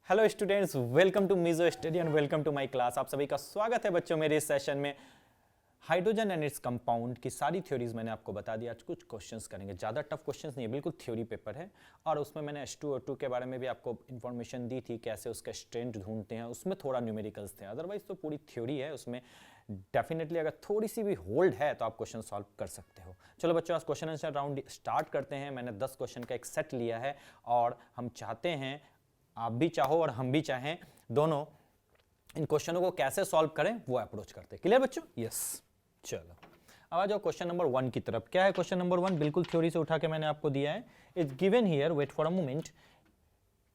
Hello students, welcome to Mizo study and welcome to my class. आप सभी का स्वागत है बच्चों मेरे इस सेशन में। हाइड्रोजन एंड इट्स कंपाउंड की सारी थ्योरीज मैंने आपको बता दिया। आज कुछ क्वेश्चंस करेंगे, ज़्यादा टफ क्वेश्चंस नहीं है, बिल्कुल थ्योरी पेपर है। और उसमें मैंने H2O2 के बारे में भी आपको इन्फॉर्मेशन दी थी, कैसे उसके स्ट्रेंथ ढूंढते हैं। उसमें थोड़ा न्यूमेरिकल्स थे, अदरवाइज तो पूरी थ्योरी है। उसमें डेफिनेटली अगर थोड़ी सी भी होल्ड है तो आप क्वेश्चन सॉल्व कर सकते हो। चलो बच्चों, आज क्वेश्चन आंसर राउंड स्टार्ट करते हैं। मैंने 10 क्वेश्चन का एक सेट लिया है और हम चाहते हैं, आप भी चाहो और हम भी चाहें, दोनों इन क्वेश्चनों को कैसे सॉल्व करें वो अप्रोच करते हैं। क्लियर बच्चों? यस। चलो अब आ जाओ क्वेश्चन नंबर 1 की तरफ। क्या है क्वेश्चन नंबर 1? बिल्कुल थ्योरी से उठा के मैंने आपको दिया है। It's given here, wait for a moment.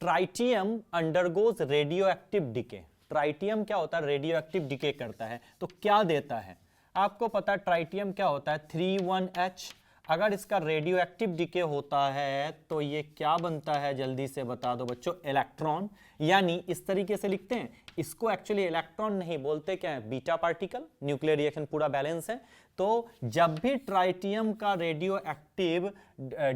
Tritium undergoes radio active decay. Tritium क्या होता है? रेडियो एक्टिव डिके करता है। तो क्या देता है आपको पता है? ट्राइटियम क्या होता है? 3,1H। अगर इसका रेडियो एक्टिव डिके होता है तो ये क्या बनता है? जल्दी से बता दो बच्चों। इलेक्ट्रॉन। यानी इस तरीके से लिखते हैं इसको, एक्चुअली इलेक्ट्रॉन नहीं बोलते, क्या है? Beta particle. न्यूक्लियर रिएक्शन पूरा बैलेंस है। तो जब भी ट्राइटियम का रेडियो एक्टिव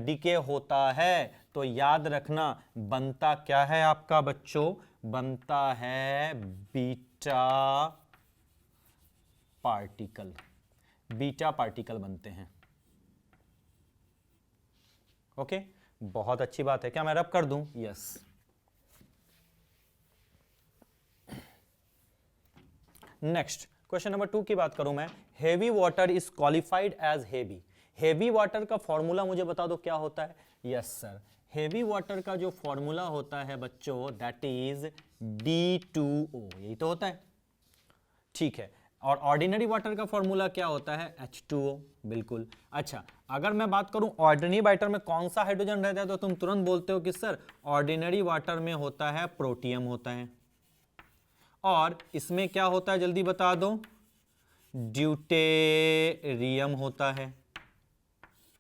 डिके होता है तो याद रखना बनता क्या है आपका बच्चों? बनता है बीटा पार्टिकल। बीटा पार्टिकल बनते हैं। ओके, बहुत अच्छी बात है। क्या मैं रब कर दूं? यस। नेक्स्ट क्वेश्चन नंबर 2 की बात करूं मैं। Heavy water is qualified as heavy. Heavy water का फॉर्मूला मुझे बता दो क्या होता है? यस सर, हेवी वाटर का जो फॉर्मूला होता है बच्चों, दैट इज D2O। यही तो होता है, ठीक है। और ऑर्डिनरी वाटर का फॉर्मूला क्या होता है? H2O। बिल्कुल। अच्छा, अगर मैं बात करूं ऑर्डिनरी वाटर में कौन सा हाइड्रोजन रहता है तो तुम तुरंत बोलते हो कि सर ऑर्डिनरी वाटर में होता है प्रोटियम होता है। और इसमें क्या होता है? जल्दी बता दो। ड्यूटेरियम होता है।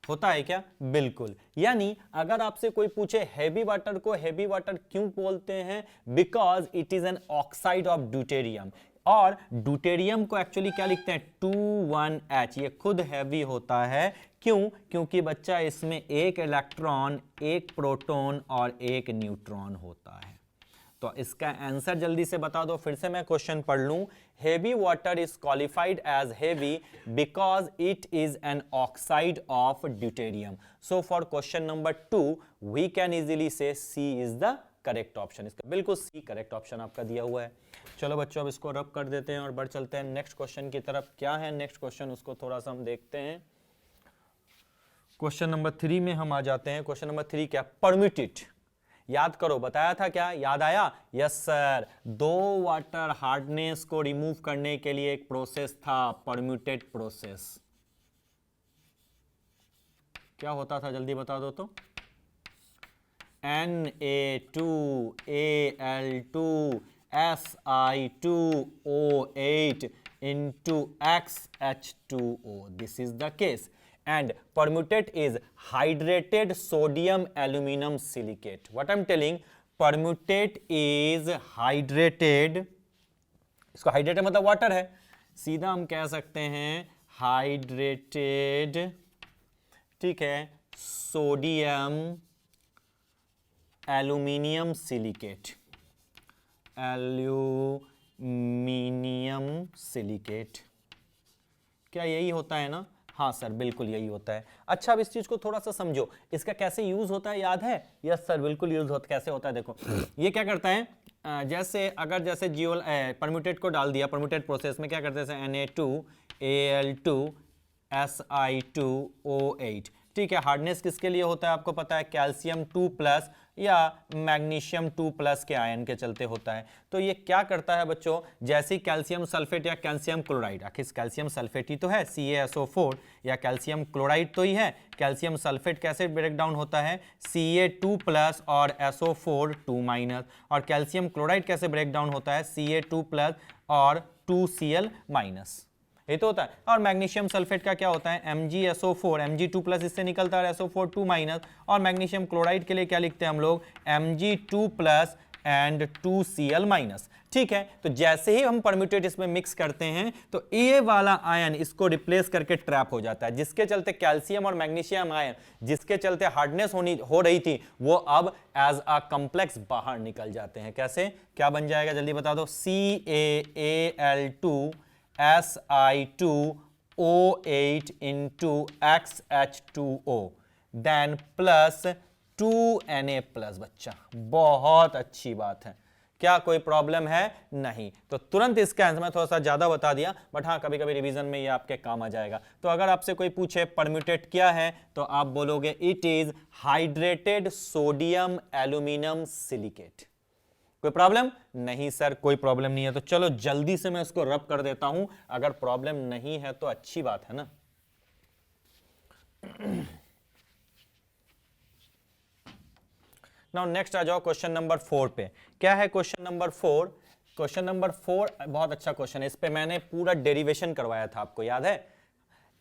होता है क्या? बिल्कुल। यानी अगर आपसे कोई पूछे हैवी वाटर को हैवी वाटर क्यों बोलते हैं? Because it is an oxide of deuterium. और ड्यूटेरियम को एक्चुअली क्या लिखते हैं? 2,1H। ये खुद हैवी होता है। क्यों? क्योंकि बच्चा इसमें एक इलेक्ट्रॉन, एक प्रोटॉन और एक न्यूट्रॉन होता है। तो इसका आंसर जल्दी से बता दो। फिर से मैं क्वेश्चन पढ़ लूं। Heavy water is qualified as heavy because it is an oxide of deuterium. So for question number 2 we can easily say C is the correct option. इसका बिल्कुल सी करेक्ट ऑप्शन आपका दिया हुआ है। चलो बच्चों, अब इसको रब कर देते हैं और बढ़ चलते हैं नेक्स्ट क्वेश्चन की तरफ। क्या है नेक्स्ट क्वेश्चन, उसको थोड़ा सा हम देखते हैं। क्वेश्चन नंबर 3 में हम आ जाते हैं। क्वेश्चन नंबर 3 क्या? परम्यूटेट। याद करो, बताया था क्या? याद आया? यस सर, दो वाटर हार्डनेस को रिमूव करने के लिए एक प्रोसेस था, परम्यूटेट प्रोसेस। क्या होता था? जल्दी बता दो तो। Na2Al2Si2O8 into XH2O. This is the case. And permutate is hydrated sodium aluminum silicate. What I'm telling, permutate is hydrated, इसको हाइड्रेटेड मतलब वाटर है, सीधा हम कह सकते हैं हाइड्रेटेड, ठीक है, sodium aluminium silicate. Aluminium silicate, क्या यही होता है ना? हाँ सर, बिल्कुल यही होता है। अच्छा, अब इस चीज को थोड़ा सा समझो, इसका कैसे यूज होता है याद है? यस सर, बिल्कुल यूज होता। कैसे होता है देखो, ये क्या करता है, जैसे अगर जैसे जियोल परम्यूटेट को डाल दिया, परम्यूटेट प्रोसेस में क्या करते हैं? Na2Al2Si2O8, ठीक है। हार्डनेस किसके लिए होता है आपको पता है? कैल्शियम 2+ या मैग्नीशियम 2+ के आयन के चलते होता है। तो ये क्या करता है बच्चों? जैसे कैल्शियम सल्फेट या कैल्शियम क्लोराइड, आखिर कैल्शियम सल्फेट ही तो है, CaSO4, या कैल्शियम क्लोराइड तो ही है। कैल्शियम सल्फेट कैसे ब्रेक डाउन होता है? Ca2+ और SO4 2-। और कैल्शियम क्लोराइड कैसे ब्रेक डाउन होता है? Ca2+ और 2Cl-। ये तो होता है। और मैग्नीशियम सल्फेट का क्या होता है? MgSO4, Mg2+ इससे निकलता है, SO4 2-। और मैग्नीशियम क्लोराइड के लिए क्या लिखते हैं हम लोग? Mg2+ and 2Cl-। ठीक है, तो जैसे ही हम परम्यूटेट इसमें मिक्स करते हैं तो ये वाला आयन इसको रिप्लेस करके ट्रैप हो जाता है, जिसके चलते कैल्शियम और मैग्नीशियम आयन जिसके चलते हार्डनेस हो रही थी वो अब एज अ कॉम्प्लेक्स बाहर निकल जाते हैं। कैसे, क्या बन जाएगा जल्दी बता दो। CaAl2Si2O8 into XH2O then plus 2Na plus. बच्चा बहुत अच्छी बात है, क्या कोई प्रॉब्लम है? नहीं। तो तुरंत इसका आंसर मैं थोड़ा सा ज्यादा बता दिया, बट हाँ कभी कभी रिवीजन में ये आपके काम आ जाएगा। तो अगर आपसे कोई पूछे परम्यूटेट क्या है तो आप बोलोगे it is hydrated sodium aluminium silicate. कोई प्रॉब्लम? नहीं सर कोई प्रॉब्लम नहीं है। तो चलो जल्दी से मैं इसको रब कर देता हूं, अगर प्रॉब्लम नहीं है तो अच्छी बात है ना। नाउ नेक्स्ट आ जाओ क्वेश्चन नंबर 4 पे। क्या है क्वेश्चन नंबर 4? क्वेश्चन नंबर 4 बहुत अच्छा क्वेश्चन है, इस पे मैंने पूरा डेरिवेशन करवाया था, आपको याद है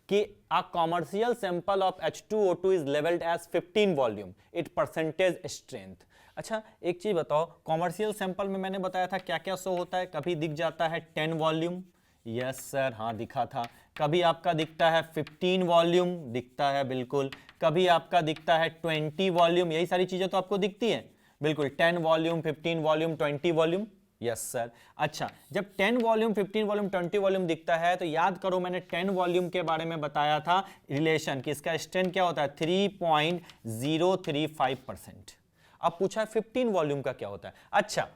कि a commercial sample of H2O2 is labelled as 15 volume, it percentage strength. अच्छा एक चीज बताओ, कॉमर्शियल सैंपल में मैंने बताया था क्या क्या शो होता है, कभी दिख जाता है 10 वॉल्यूम, यस सर हाँ दिखा था, कभी आपका दिखता है 15 वॉल्यूम, दिखता है बिल्कुल, कभी आपका दिखता है 20 वॉल्यूम, यही सारी चीजें तो आपको दिखती हैं बिल्कुल, 10 volume 15 volume 20 volume, yes sir. अच्छा जब 10 वॉल्यूम 15 वॉल्यूम 20 वॉल्यूम दिखता है तो याद करो मैंने 10 वॉल्यूम के बारे में बताया था रिलेशन कि इसका स्ट्रेंथ क्या होता है 3.035%। अब पूछा है 15 वॉल्यूम का क्या होता है। अच्छा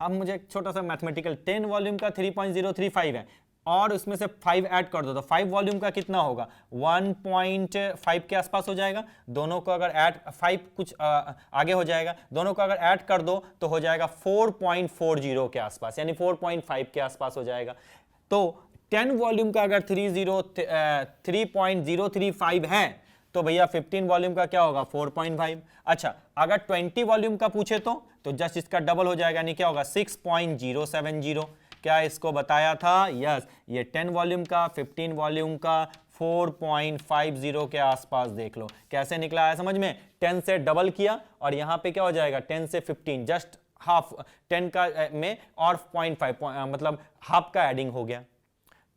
अब मुझे एक छोटा सा मैथमेटिकल, 10 वॉल्यूम का 3.035 है और उसमें से 5 ऐड कर दो तो 5 वॉल्यूम का कितना होगा 1.5 के आसपास हो जाएगा। दोनों को अगर ऐड 5 कुछ आगे हो जाएगा, दोनों को अगर ऐड कर दो तो हो जाएगा 4.40 के आसपास, यानी 4.5 के आसपास हो जाएगा। तो 10 वॉल्यूम का अगर 3.035 है तो भैया 15 वॉल्यूम का क्या होगा 4.5। अच्छा अगर 20 वॉल्यूम का पूछे तो जस्ट इसका डबल हो जाएगा, यानी क्या होगा 6.070। क्या इसको बताया था? यस ये 10 वॉल्यूम का 15 वॉल्यूम का 4.50 के आसपास देख लो कैसे निकला है समझ में। 10 से डबल किया और यहां पे क्या हो जाएगा 10 से 15 जस्ट हाफ 10 का में और 0.5 मतलब हाफ का एडिंग हो गया।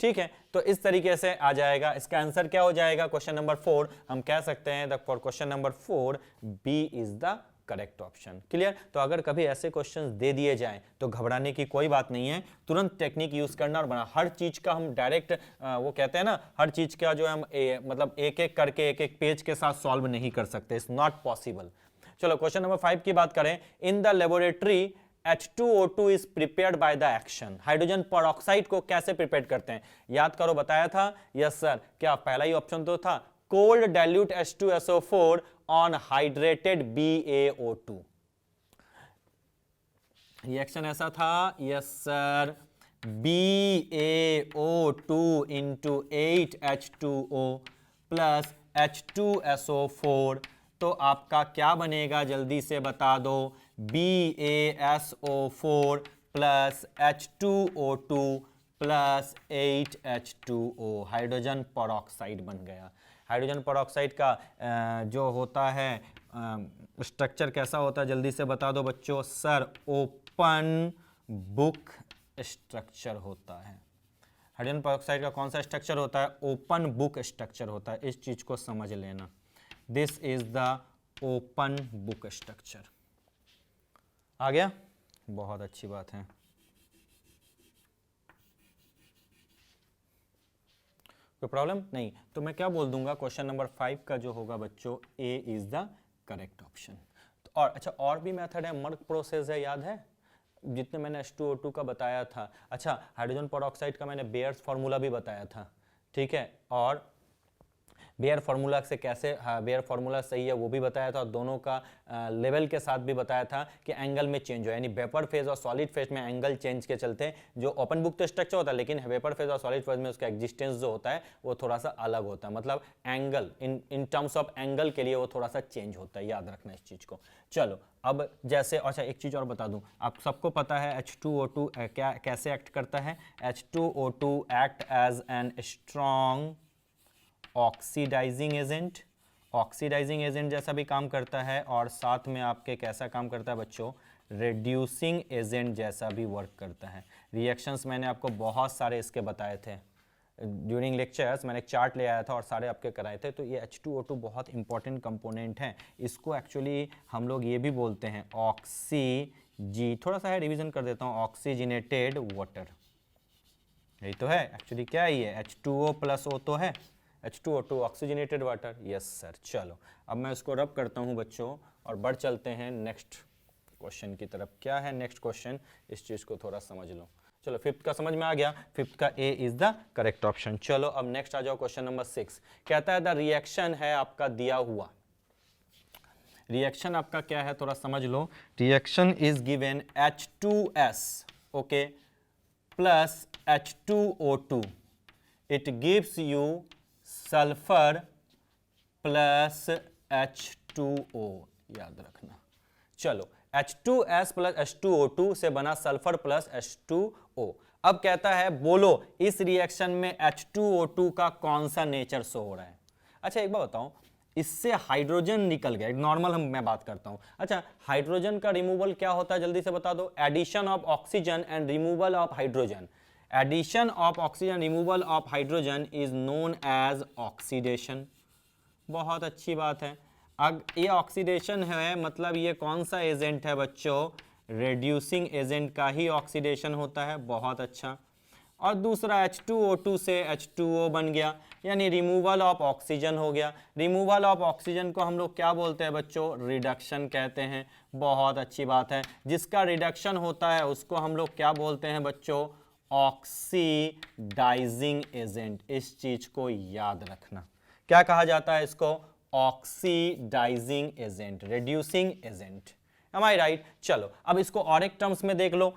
ठीक है तो इस तरीके से आ जाएगा। इसका आंसर क्या हो जाएगा क्वेश्चन नंबर 4? हम कह सकते हैं for question number 4 B is the correct option. Clear? तो अगर कभी ऐसे क्वेश्चंस दे दिए जाएं तो घबराने की कोई बात नहीं है, तुरंत टेक्निक यूज करना और बना। हर चीज का हम डायरेक्ट वो कहते हैं ना हर चीज का जो हम मतलब एक एक करके एक एक पेज के साथ सॉल्व नहीं कर सकते, इट्स नॉट पॉसिबल। चलो क्वेश्चन नंबर 5 की बात करें। In the laboratory H2O2 is prepared by the action. Hydrogen peroxide को कैसे प्रिपेयर करते हैं? याद करो बताया था। यस सर क्या पहला ही ऑप्शन तो था cold dilute H2SO4 on hydrated BaO2। Reaction ऐसा था yes sir BaO2 into 8H2O plus H2SO4 तो आपका क्या बनेगा जल्दी से बता दो BaSO4 plus H2O2 plus 8H2O hydrogen peroxide बन गया। हाइड्रोजन पेरोक्साइड का जो होता है स्ट्रक्चर कैसा होता है जल्दी से बता दो बच्चों। सर ओपन बुक स्ट्रक्चर होता है। हाइड्रोजन पेरोक्साइड का कौन सा स्ट्रक्चर होता है? ओपन बुक स्ट्रक्चर होता है। इस चीज को समझ लेना, this is the open book structure. आ गया? बहुत अच्छी बात है। कोई प्रॉब्लम नहीं? तो मैं क्या बोल दूंगा क्वेश्चन नंबर 5 का जो होगा बच्चों ए इज द करेक्ट ऑप्शन। और अच्छा और भी मेथड है, मर्क प्रोसेस है, याद है जितने मैंने H2O2 का बताया था। अच्छा हाइड्रोजन पेरोक्साइड का मैंने बेयर्स फार्मूला भी बताया था। ठीक है और बेयर फार्मूला से कैसे बेयर फार्मूला सही है वो भी बताया था और दोनों का लेवल के साथ भी बताया था कि एंगल में चेंज हो, यानी वेपर फेज और सॉलिड फेज में एंगल चेंज के चलते जो ओपन बुक तो स्ट्रक्चर होता है लेकिन वेपर फेज और सॉलिड फेज में उसका एग्जिस्टेंस जो होता है वो थोड़ा सा अलग होता है, मतलब angle in terms of angle के लिए वो थोड़ा सा चेंज होता है, याद रखना इस चीज को। चलो अब जैसे अच्छा एक चीज और बता दूं, आप सबको पता है H2O2 क्या कैसे एक्ट करता है। H2O2 act as an strong oxidising agent, oxidising agent जैसा भी काम करता है और साथ में आपके कैसा काम करता है बच्चों रेड्यूसिंग एजेंट जैसा भी वर्क करता है। रिएक्शंस मैंने आपको बहुत सारे इसके बताए थे ड्यूरिंग लेक्चर्स, मैंने एक चार्ट ले आया था और सारे आपके कराए थे। तो ये H2O2 बहुत इंपॉर्टेंट कंपोनेंट है। इसको एक्चुअली हम लोग ये भी बोलते हैं ऑक्सीजी, थोड़ा सा है रिवीजन कर देता हूँ, ऑक्सीजनेटेड वाटर। यही तो है एक्चुअली, क्या है ये H2O प्लस O तो है, H2O2 oxygenated water. Yes sir. चलो अब मैं इसको रब करता हूँ बच्चों और बढ़ चलते हैं नेक्स्ट क्वेश्चन की तरफ। क्या है नेक्स्ट क्वेश्चन, इस चीज़ को थोड़ा समझ लो। चलो फिफ्थ का समझ में आ गया, फिफ्थ का ए इज द करेक्ट ऑप्शन। चलो अब नेक्स्ट आ जाओ, क्वेश्चन नंबर 6 कहता है द रिएक्शन है आपका दिया हुआ, रिएक्शन आपका क्या है थोड़ा समझ लो। Reaction is given H2S okay plus H2O2, it gives you sulphur plus H2O, याद रखना। चलो H2S प्लस H2O2 से बना सल्फर प्लस H2O। अब कहता है बोलो इस रिएक्शन में H2O2 का कौन सा नेचर शो हो रहा है। अच्छा एक बात बताओ, इससे हाइड्रोजन निकल गया, नॉर्मल मैं बात करता हूं। अच्छा हाइड्रोजन का रिमूवल क्या होता है जल्दी से बता दो। Addition of oxygen and removal of hydrogen. Addition of oxygen removal of hydrogen is known as oxidation. बहुत अच्छी बात है। अब ये ऑक्सीडेशन है, मतलब ये कौन सा एजेंट है बच्चों, रेड्यूसिंग एजेंट का ही ऑक्सीडेशन होता है। बहुत अच्छा। और दूसरा H2O2 से H2O बन गया, यानी रिमूवल ऑफ ऑक्सीजन हो गया। रिमूवल ऑफ ऑक्सीजन को हम लोग क्या बोलते हैं बच्चों, रिडक्शन कहते हैं। बहुत अच्छी बात है। जिसका रिडक्शन होता है उसको हम लोग क्या बोलते हैं बच्चों, ऑक्सीडाइजिंग एजेंट। इस चीज को याद रखना, क्या कहा जाता है इसको, oxidizing agent, reducing agent. Am I right. चलो अब इसको और एक टर्म्स में देख लो।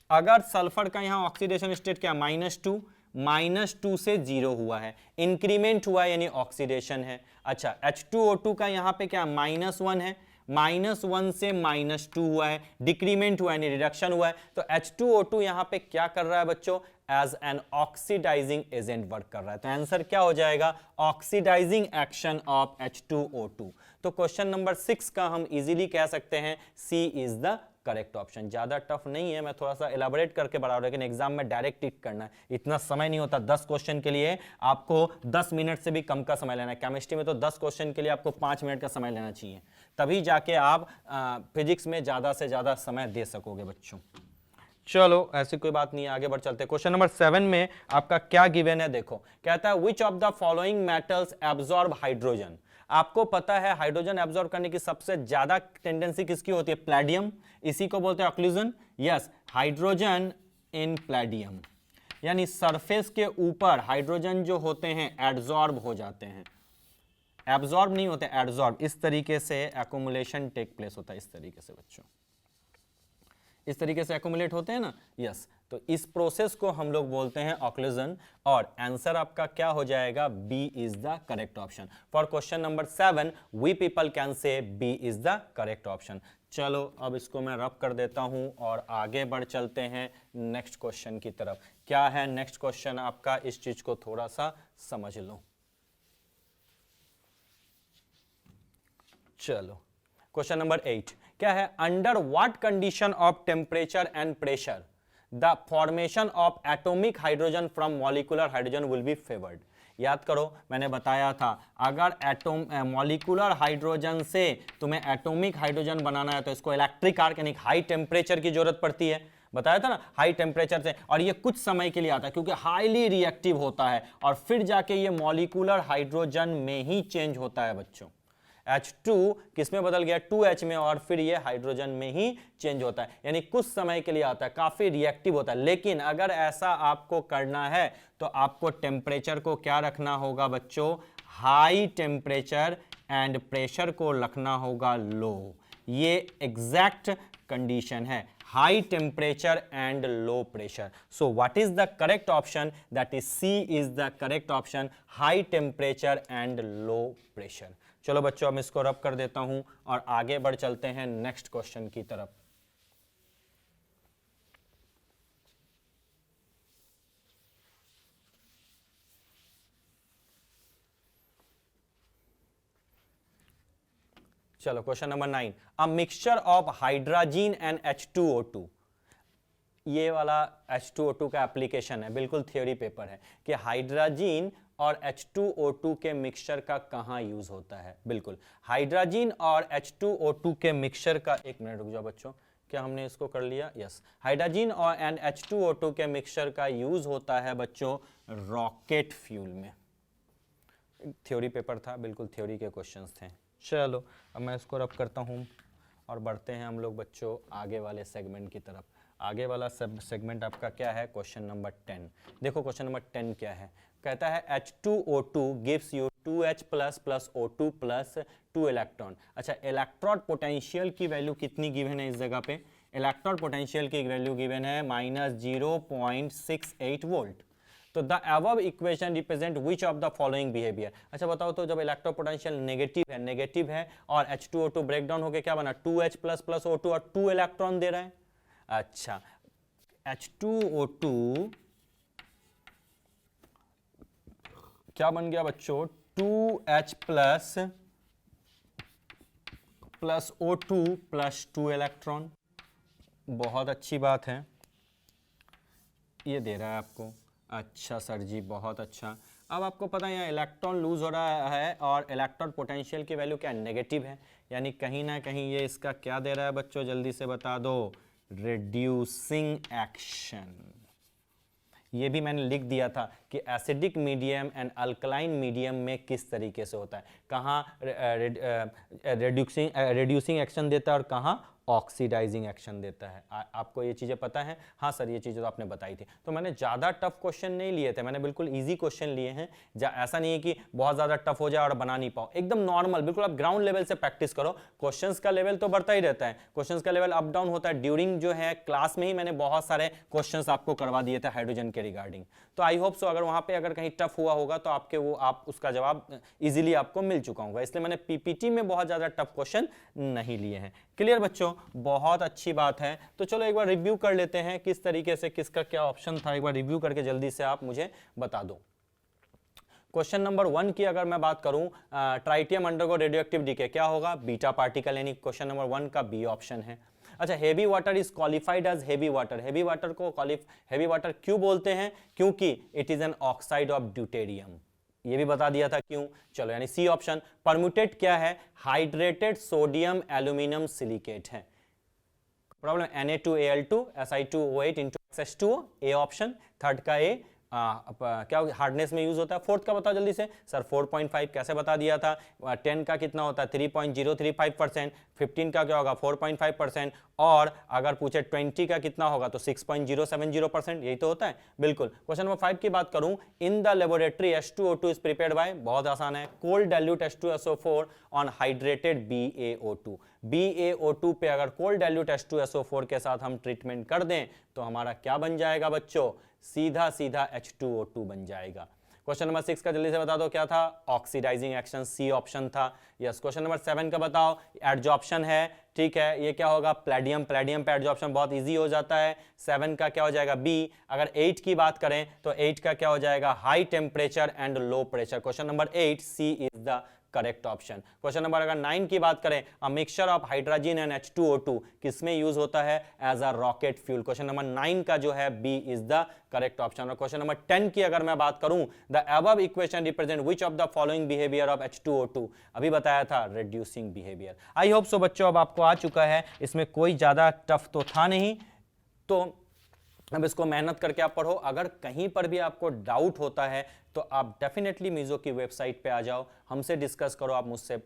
अगर सल्फर का यहां ऑक्सीडेशन स्टेट क्या, -2 से 0 हुआ है, इंक्रीमेंट हुआ है यानी ऑक्सीडेशन है। अच्छा H2O2 का यहां पे क्या, -1 है, -1 से -2 हुआ है, डिक्रीमेंट हुआ है यानी रिडक्शन हुआ है। तो H2O2 यहां पे क्या कर रहा है बच्चों, as an oxidising agent work कर रहा है। तो आंसर क्या हो जाएगा, ऑक्सीडाइजिंग एक्शन ऑफ H2O2। तो क्वेश्चन नंबर 6 का हम इजीली कह सकते हैं सी इज द करेक्ट ऑप्शन। ज्यादा टफ नहीं है, मैं थोड़ा सा एलाबोरेट करके बढ़ा रहा हूं, लेकिन एग्जाम में डायरेक्ट टिक करना है, इतना समय नहीं होता। 10 क्वेश्चन के लिए आपको 10 मिनट से भी कम का समय लेना है। केमिस्ट्री में तो 10 क्वेश्चन के लिए आपको 5 मिनट का समय लेना चाहिए, तभी जाके आप फिजिक्स में ज्यादा से ज्यादा समय दे सकोगे बच्चों। चलो ऐसी कोई बात नहीं है, आगे बढ़ चलते हैं। क्वेश्चन नंबर 7 में आपका क्या गिवन है देखो। कहता है which of the following metals absorb hydrogen. आपको पता है हाइड्रोजन एब्जॉर्ब करने की सबसे ज्यादा टेंडेंसी किसकी होती है, प्लैडियम। इसी को बोलते हैं ऑक्लूजन। यस, हाइड्रोजन इन प्लैडियम, यानी सरफेस के ऊपर हाइड्रोजन जो होते हैं एब्जॉर्ब हो जाते हैं। एब्जॉर्ब नहीं होते, एब्जॉर्ब। इस तरीके से एक्युमुलेशन टेक प्लेस होता है, इस तरीके से बच्चों, इस तरीके से एक्युमुलेट होते हैं ना। यस, तो इस प्रोसेस को हम लोग बोलते हैं ऑक्लूजन। और आंसर आपका क्या हो जाएगा, B is the correct option. For question number 7 we people can say B is the correct option. चलो अब इसको मैं रब कर देता हूं और आगे बढ़ चलते हैं नेक्स्ट क्वेश्चन की तरफ। क्या है नेक्स्ट क्वेश्चन आपका, इस चीज को थोड़ा सा समझ लो। चलो क्वेश्चन नंबर 8 क्या है, under what condition of temperature and pressure the formation of atomic hydrogen from molecular hydrogen will be favoured. याद करो मैंने बताया था, अगर मॉलिक्यूलर हाइड्रोजन से तुम्हें एटॉमिक हाइड्रोजन बनाना है तो इसको इलेक्ट्रिक आर्क यानी हाई टेम्परेचर की जरूरत पड़ती है। बताया था ना, हाई टेम्परेचर से, और ये कुछ समय के लिए आता है क्योंकि हाईली रिएक्टिव होता है और फिर जाके ये मॉलिक्यूलर हाइड्रोजन में ही चेंज होता है बच्चों। H2 किस में बदल गया, 2H में, और फिर ये हाइड्रोजन में ही चेंज होता है, यानी कुछ समय के लिए आता है, काफी रिएक्टिव होता है। लेकिन अगर ऐसा आपको करना है तो आपको टेम्परेचर को क्या रखना होगा बच्चों, हाई टेम्परेचर, एंड प्रेशर को रखना होगा लो। ये एग्जैक्ट कंडीशन है, high temperature and low pressure. So what is the correct option, that is C is the correct option, high temperature and low pressure. चलो बच्चों अब इसको रब कर देता हूं और आगे बढ़ चलते हैं नेक्स्ट क्वेश्चन की तरफ। चलो question number 9, a mixture of hydrogen and H2O2। ये वाला H2O2 का एप्लीकेशन है, बिल्कुल थ्योरी पेपर है कि हाइड्रोजन और H2O2 के मिक्सचर का कहाँ यूज होता है। बिल्कुल हाइड्रोजन और H2O2 के मिक्सचर का, एक मिनट रुक जाओ बच्चों, क्या हमने इसको कर लिया? यस, हाइड्रोजन और एंड H2O2 के मिक्सचर का यूज होता है बच्चों रॉकेट फ्यूल में। थ्योरी पेपर था, बिल्कुल थ्योरी के क्वेश्चंस थे। चलो अब मैं इसको रब करता हूँ और बढ़ते हैं हम लोग बच्चों आगे वाले सेगमेंट की तरफ। आगे वाला सब सेगमेंट आपका क्या है? Question number 10। देखो क्वेश्चन नंबर 10 क्या है, कहता है H2O2 gives you 2H plus O2 plus 2 electron. अच्छा, इलेक्ट्रॉन पोटेंशियल की वैल्यू कितनी गिवन है इस जगह पे? इलेक्ट्रॉन पोटेंशियल की वैल्यू गिवन है -0.68 वोल्ट। तो the above equation represent which of the following behaviour. अच्छा बताओ तो, जब इलेक्ट्रॉन पोटेंशियल नेगेटिव है और H2O2 ब्रेक डाउन होकर क्या बना? 2H प्लस O2 और 2 इलेक्ट्रॉन दे रहा है। अच्छा, H2O2 क्या बन गया बच्चों? 2H plus O2 plus 2 electron. बहुत अच्छी बात है, ये दे रहा है आपको। अच्छा सर जी, बहुत अच्छा। अब आपको पता है यहाँ इलेक्ट्रॉन लूज हो रहा है और इलेक्ट्रॉन पोटेंशियल की वैल्यू क्या? नेगेटिव है, यानी कहीं ना कहीं ये इसका क्या दे रहा है बच्चों? जल्दी से बता दो, रिड्यूसिंग एक्शन। ये भी मैंने लिख दिया था कि acidic medium and alkaline medium में किस तरीके से होता है, कहाँ रिड्यूसिंग एक्शन देता है और कहाँ ऑक्सीडाइजिंग एक्शन देता है। आपको ये चीज़ें पता है? हाँ सर, ये चीज़ें तो आपने बताई थी। तो मैंने ज़्यादा टफ क्वेश्चन नहीं लिए थे, मैंने बिल्कुल इजी क्वेश्चन लिए हैं। ऐसा नहीं है कि बहुत ज़्यादा टफ हो जाए और बना नहीं पाओ, एकदम नॉर्मल, बिल्कुल आप ग्राउंड लेवल से प्रैक्टिस करो। क्वेश्चंस का लेवल तो बढ़ता ही रहता है, क्वेश्चंस का लेवल अप डाउन होता है। ड्यूरिंग जो है क्लास में ही मैंने बहुत सारे क्वेश्चंस आपको करवा दिए थे हाइड्रोजन के रिगार्डिंग। तो आई होप सो अगर वहाँ पे अगर कहीं टफ हुआ होगा तो आप उसका जवाब इजीली आपको मिल चुका होगा, इसलिए मैंने पीपीटी में बहुत ज़्यादा टफ क्वेश्चन नहीं लिए हैं। क्लियर बच्चों, बहुत अच्छी बात है। तो चलो एक बार रिव्यू कर लेते हैं किस तरीके से, किसका क्या ऑप्शन था, एक बार रिव्यू करके जल्दी से आप मुझे बता दो। क्वेश्चन नंबर 1 की अगर मैं बात करूं, ट्राइटियम अंडरगो रेडियोएक्टिव डीके, क्या होगा? बीटा पार्टिकल, यानी क्वेश्चन नंबर 1 का बी ऑप्शन है। अच्छा, heavy water is qualified as heavy water. Heavy water को हेवी वाटर क्यों बोलते हैं? क्योंकि it is an oxide of deuterium. ये भी बता दिया था क्यों। चलो, यानी सी ऑप्शन। परम्यूटेट क्या है? हाइड्रेटेड सोडियम एल्यूमिनियम सिलिकेट है। Problem Na2Al2 Si2O8 into XH2O, A option. Third का ए, क्या हार्डनेस में यूज होता है। फोर्थ का बताओ जल्दी से। सर 4.5 कैसे बता दिया था? 10 का कितना होता है? 3.035%। 15 का क्या होगा? 4.5%। और अगर पूछे 20 का कितना होगा तो 6.070%, यही तो होता है। बिल्कुल। क्वेश्चन नंबर 5 की बात करूं, in the laboratory H2O2 is prepared by, बहुत आसान है, cold dilute H2SO4 on hydrated BaO2। BaO2 पे अगर कोल्ड डाइल्यूट H2SO4 के साथ हम ट्रीटमेंट कर दें तो हमारा क्या बन जाएगा बच्चों? सीधा सीधा H2O2 बन जाएगा। क्वेश्चन नंबर 6 का जल्दी से बता दो क्या था? ऑक्सीडाइजिंग एक्शन, सी ऑप्शन था। यस। क्वेश्चन नंबर 7 का बताओ, एडजॉर्प्शन है, ठीक है, ये क्या होगा? प्लेडियम। प्लेडियम पे एडजॉर्प्शन बहुत इजी हो जाता है। 7 का क्या हो जाएगा? बी। अगर 8 की बात करें तो 8 का क्या हो जाएगा? High temperature and low pressure. Question number 8, C is the correct option. Question number अगर 9 की बात करें, a mixture of hydrogen and H2O2 किसमें यूज होता है? As a rocket fuel. Question number 9 का जो है B is the correct option. और क्वेश्चन नंबर 10 की अगर मैं बात करूं, the above equation represent which of the following behaviour of H2O2, अभी बताया था reducing behaviour. I hope so बच्चों अब आपको आ चुका है, इसमें कोई ज्यादा टफ तो था नहीं, तो अब इसको मेहनत करके आप पढ़ो। अगर कहीं पर भी आपको डाउट होता है तो आप डेफिनेटली मीजो की वेबसाइट पे आ जाओ, हमसे डिस्कस करो, आप मुझसे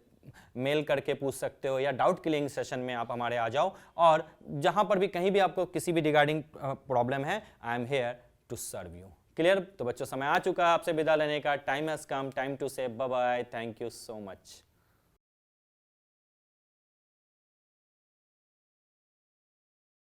मेल करके पूछ सकते हो या डाउट क्लियरिंग सेशन में आप हमारे आ जाओ। और जहां पर भी कहीं भी आपको किसी भी रिगार्डिंग प्रॉब्लम है, I am here to serve you. Clear? तो बच्चों समय आ चुका है आपसे विदा लेने का, time has come, time to say bye bye, thank you so much.